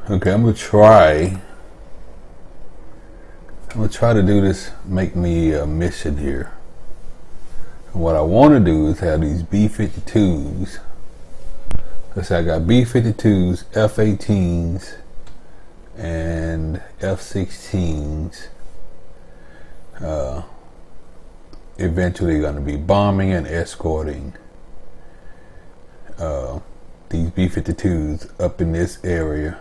Okay, I'm gonna try to do this, make me a mission here. And what I want to do is have these B52s. Let's say I got B52s, F18s, and F16s. Eventually going to be bombing and escorting these B52s up in this area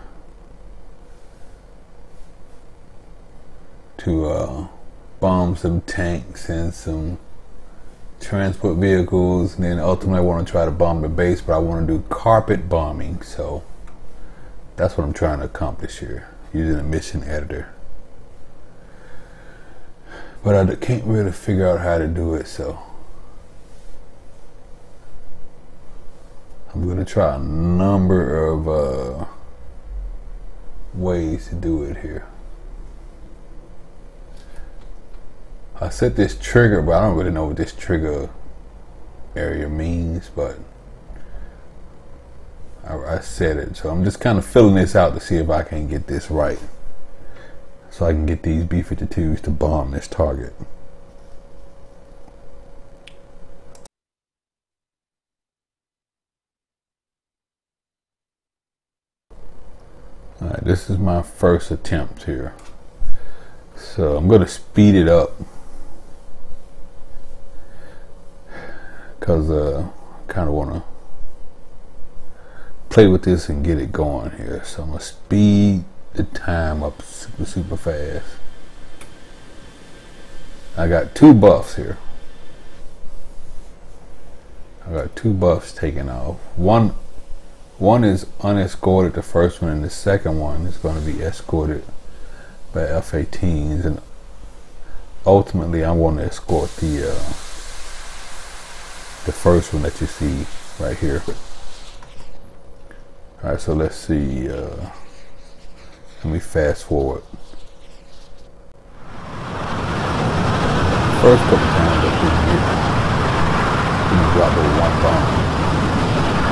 to bomb some tanks and some transport vehicles, and then ultimately I want to try to bomb the base, but I want to do carpet bombing. So that's what I'm trying to accomplish here using a mission editor, but I can't really figure out how to do it, so I'm going to try a number of ways to do it here. I set this trigger, but I don't really know what this trigger area means, but I set it. So I'm just kind of filling this out to see if I can get this right, so I can get these B52s to bomb this target. Alright, this is my first attempt here. So I'm going to speed it up, because I kind of want to play with this and get it going here. So I'm going to speed the time up super fast. I got two buffs here. I got two buffs taken off. One is unescorted, the first one, and the second one is going to be escorted by F18s, and ultimately I want to escort the first one that you see right here. All right, so let's see. Let me fast forward. First couple times I didn't get it. Didn't drop the one bomb.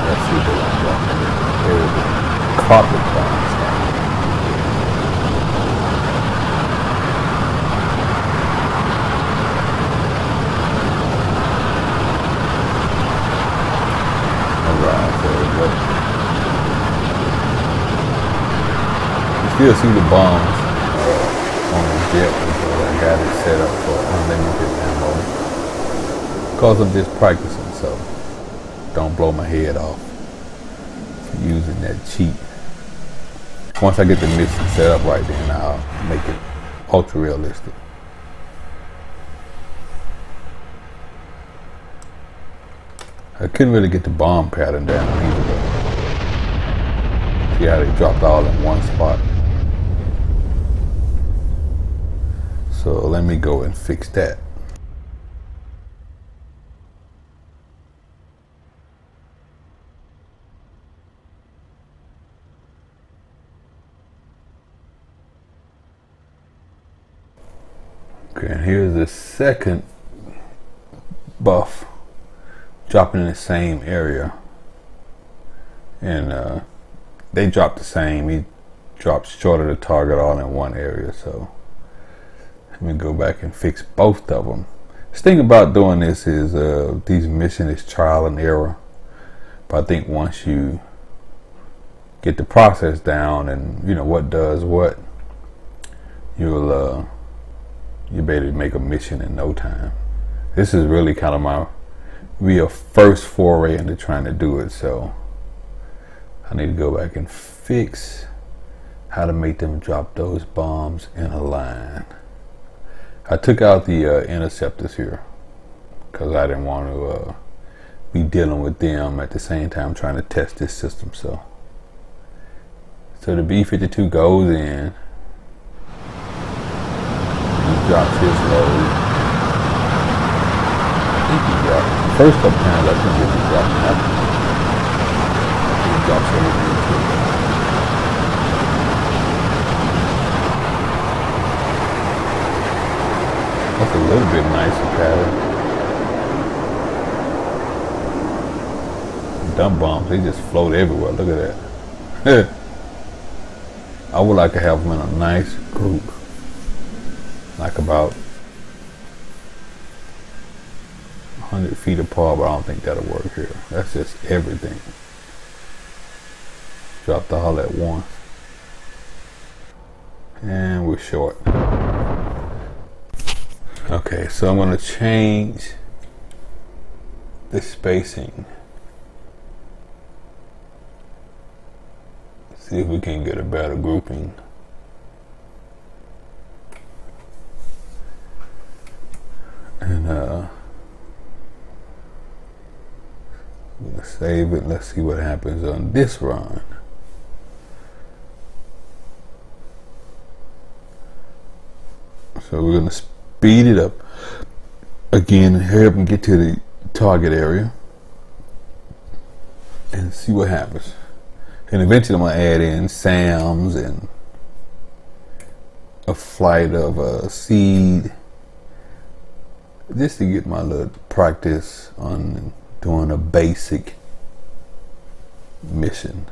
Let's see if they don't drop it. There's the carpet bomb. Still see the bombs on the jet because I got it set up for unlimited ammo, because I'm just practicing, so don't blow my head off for using that cheat. Once I get the mission set up right, then I'll make it ultra realistic. I couldn't really get the bomb pattern down either though. See how they dropped all in one spot? So let me go and fix that. Okay, and here's the second buff dropping in the same area, and they dropped the same. He dropped short of the target all in one area, so let me go back and fix both of them. The thing about doing this is these missions is trial and error, but I think once you get the process down and you know what does what, you'll be able to make a mission in no time. This is really kind of my real first foray into trying to do it, so I need to go back and fix how to make them drop those bombs in a line. I took out the interceptors here because I didn't want to be dealing with them at the same time trying to test this system. So the B52 goes in, he drops his load. I think he dropped the first couple times. I couldn't get him to drop nothing. He drops everything too. That's a little bit nicer pattern. Dump bombs, they just float everywhere. Look at that. I would like to have them in a nice group, like about 100 feet apart, but I don't think that'll work here. That's just everything. Dropped all at once. And we're short. Okay, so I'm going to change the spacing. See if we can get a better grouping. And I'm going to save it. Let's see what happens on this run. So we're going to speed it up again, hurry up and get to the target area and see what happens. And eventually I'm going to add in SAMs and a flight of seed, just to get my little practice on doing a basic mission.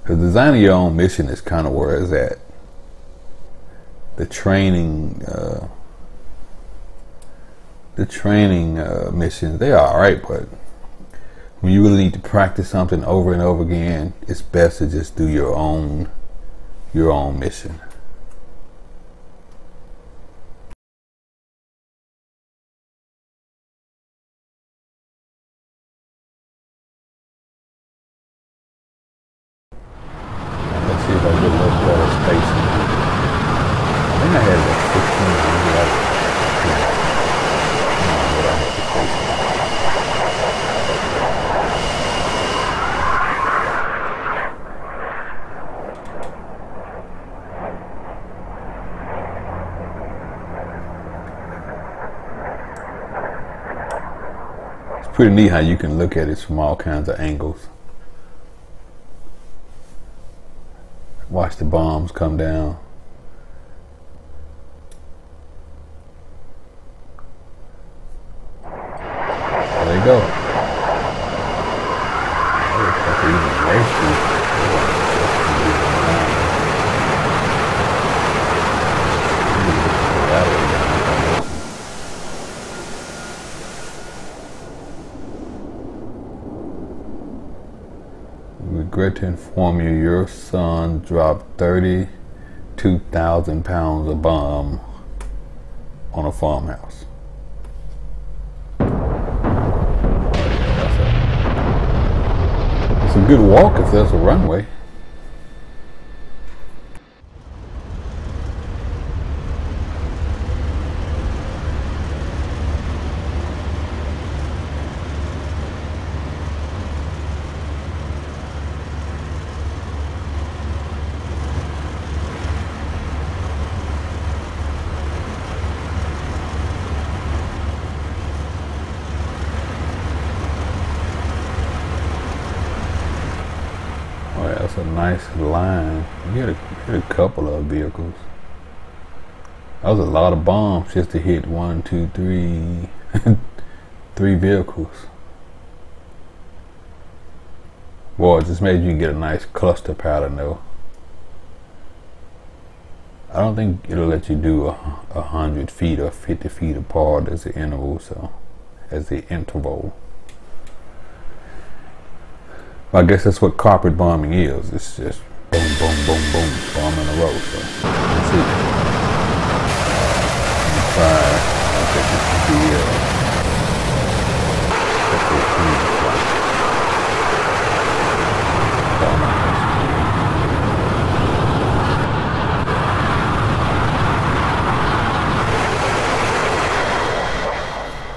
Because designing your own mission is kind of where it's at. The training missions, they are alright, but when you really need to practice something over and over again, it's best to just do your own mission. Let's see if I get a little better spacing. I think I had about 16. Pretty neat how you can look at it from all kinds of angles. Watch the bombs come down. There you go. Regret to inform you, your son dropped 32,000 pounds of bomb on a farmhouse. It's a good walk if there's a runway. That's a nice line. You hit a couple of vehicles. That was a lot of bombs just to hit 1, 2, 3, 3 vehicles. Boy, it just made you get a nice cluster pattern though. I don't think it'll let you do 100 feet or 50 feet apart as the interval, so as the interval. I guess that's what carpet bombing is. It's just boom, boom, boom, boom, bomb in a row. So let's see. Try. I think this should be F18 flight.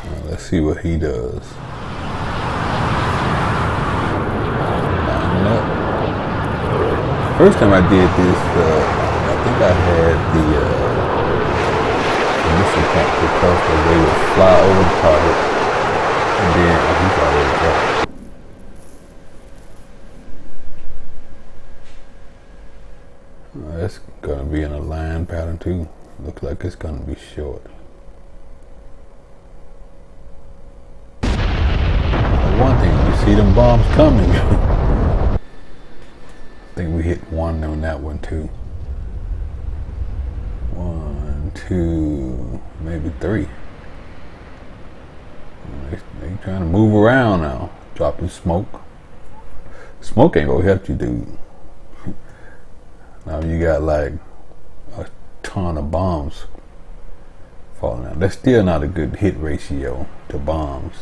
Now let's see what he does. First time I did this, I think I had the mission capture coaster. They would fly over the target, and then he's already up. That's gonna be in a line pattern too. Looks like it's gonna be short. One thing, you see them bombs coming. think we hit 1 on that one too. 1, 2, maybe 3. They trying to move around now, dropping smoke. Smoke ain't gonna help you, dude. Now you got like a ton of bombs falling out. That's still not a good hit ratio to bombs.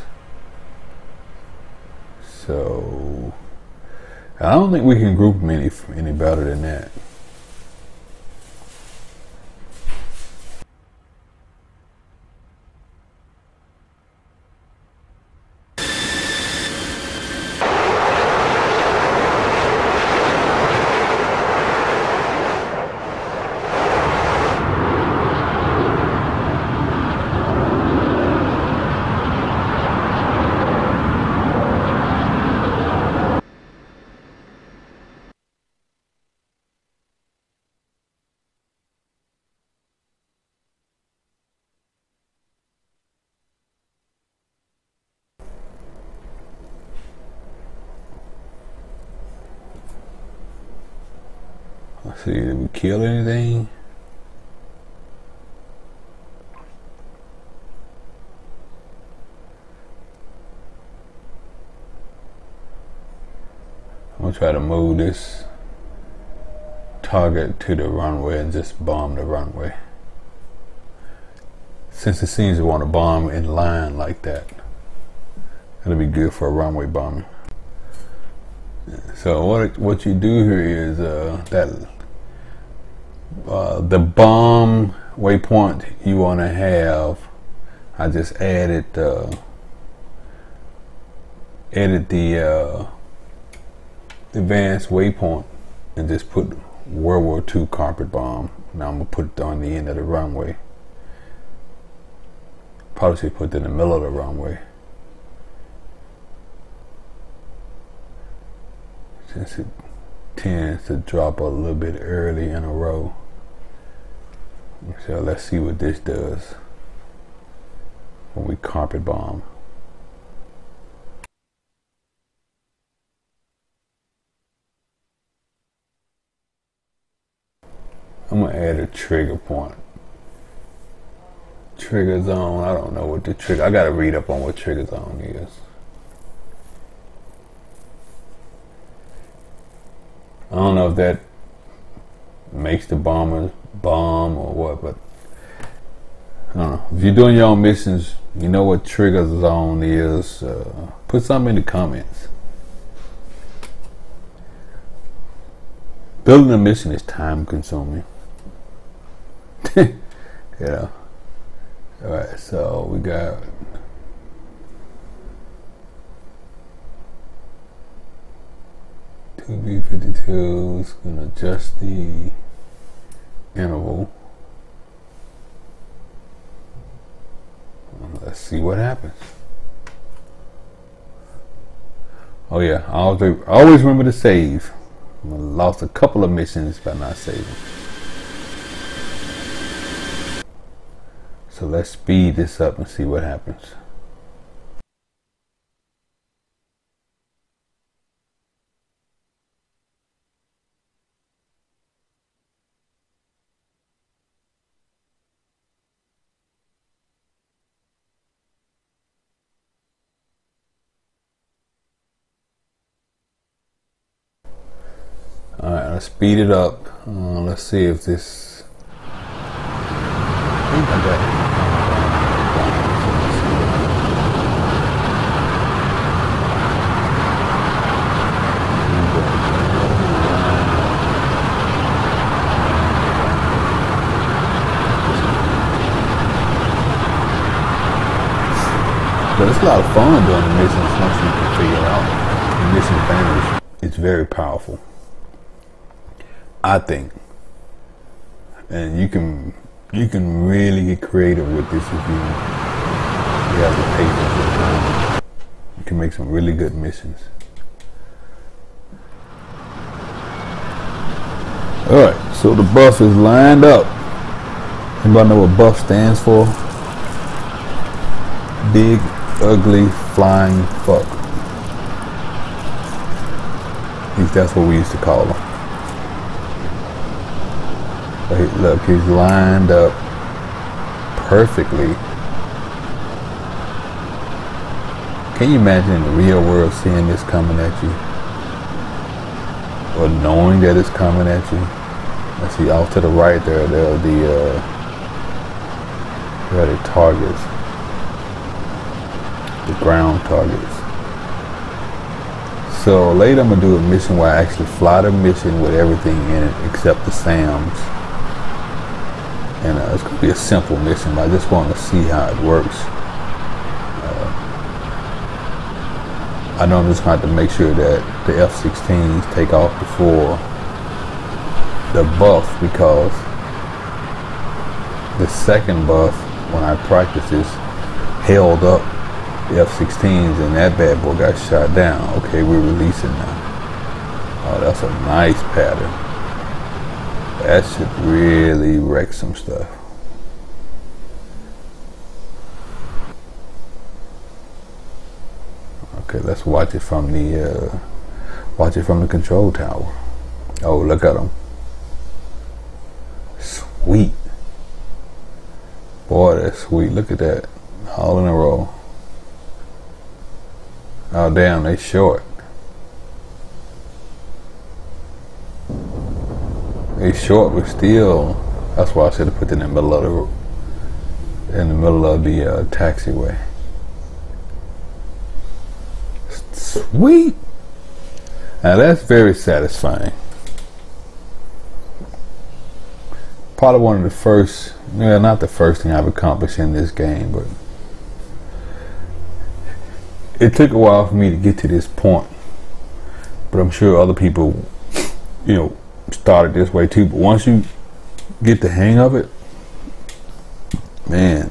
So I don't think we can group them any better than that. Let's see, did we kill anything? I'm gonna try to move this target to the runway and just bomb the runway. Since it seems to want to bomb in line like that, that'll be good for a runway bombing. So what you do here is the bomb waypoint you want to have. I just added the advanced waypoint and just put World War II carpet bomb. Now I'm gonna put it on the end of the runway. Probably should put it in the middle of the runway, since it tends to drop a little bit early in a row. So let's see what this does when we carpet bomb. I'm gonna add a trigger point. Trigger zone, I don't know what the trigger, I gotta read up on what trigger zone is. I don't know if that makes the bombers bomb or what, but I don't know. If you're doing your own missions, you know what trigger zone is, put something in the comments. Building a mission is time consuming. Yeah. Alright, so we got two B52s, gonna adjust the interval. Let's see what happens. Oh yeah, I always remember to save. I lost a couple of missions by not saving. So let's speed this up and see what happens. Alright, let's speed it up. Let's see if this. I think I got it. But it's a lot of fun doing the missions once you can figure it out. The mission advantage, it's very powerful, I think. And you can really get creative with this if you have the patience and time. You can make some really good missions. Alright, so the buff is lined up. Anybody know what buff stands for? Big, ugly, flying fuck. At least that's what we used to call them. Look, he's lined up perfectly. Can you imagine in the real world seeing this coming at you? Or knowing that it's coming at you? Let's see, off to the right there, there are the targets. The ground targets. So later I'm going to do a mission where I actually fly the mission with everything in it except the SAMs. And it's going to be a simple mission, but I just want to see how it works. I know I'm just going to have to make sure that the F-16s take off before the buff, because the second buff, when I practiced this, held up the F-16s and that bad boy got shot down. Okay, we're releasing now. Oh, that's a nice pattern. That should really wreck some stuff. Okay, let's watch it from the control tower. Oh, look at them. Sweet. Boy, that's sweet. Look at that. All in a row. Oh, damn, they short. They short, but still. That's why I should have put it in the middle of the taxiway. Sweet. Now that's very satisfying. Probably one of the first, not the first thing I've accomplished in this game, but it took a while for me to get to this point. But I'm sure other people, started this way too. But once you get the hang of it, man,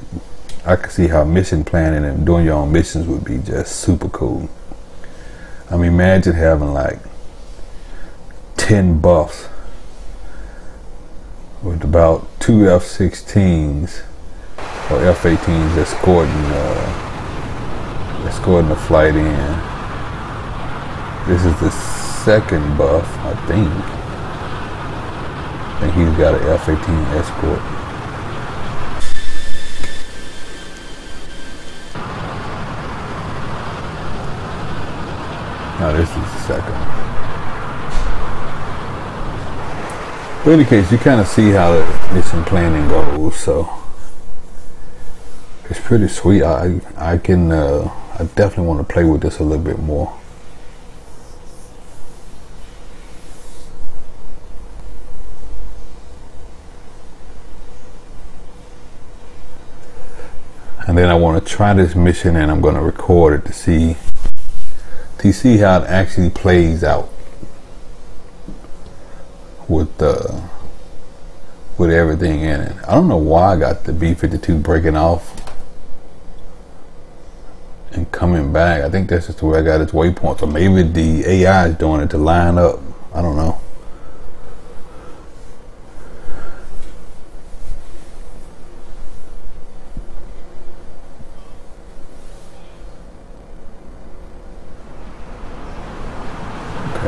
I can see how mission planning and doing your own missions would be just super cool. I mean, imagine having like 10 buffs with about 2 F-16s or F-18s escorting the flight in. This is the second buff, I think. I think he's got an F-18 escort. Now this is the second. But in any case, you kind of see how the mission planning goes, so it's pretty sweet. I definitely want to play with this a little bit more. And then I want to try this mission and I'm going to record it to see how it actually plays out with everything in it. I don't know why I got the B52 breaking off and coming back. I think that's just the way I got its waypoints, or maybe the AI is doing it to line up. I don't know.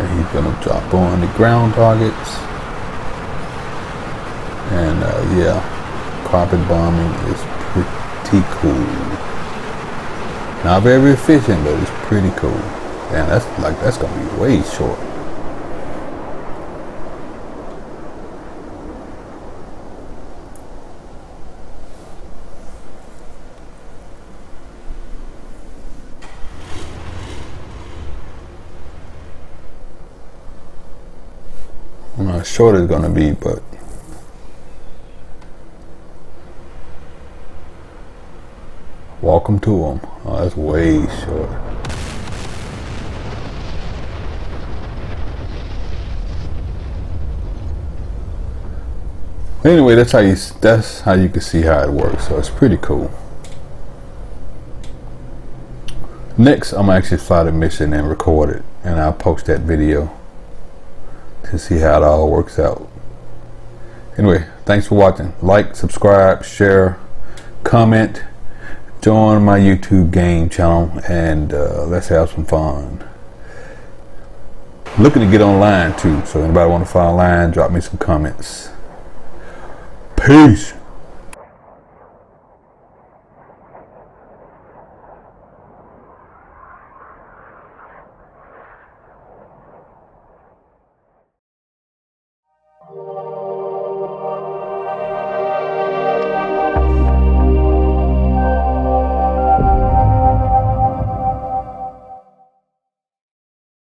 He's gonna drop on the ground targets, and yeah, carpet bombing is pretty cool. Not very efficient, but it's pretty cool. And that's gonna be way short. I'm not sure it's gonna be, but welcome to them. Oh, that's way short. Anyway, that's how you can see how it works. So it's pretty cool. Next, I'm gonna actually fly the mission and record it, and I'll post that video to see how it all works out. Anyway, thanks for watching. Like, subscribe, share, comment, join my YouTube game channel, and let's have some fun. I'm looking to get online too, so anybody want to fly online, drop me some comments. Peace.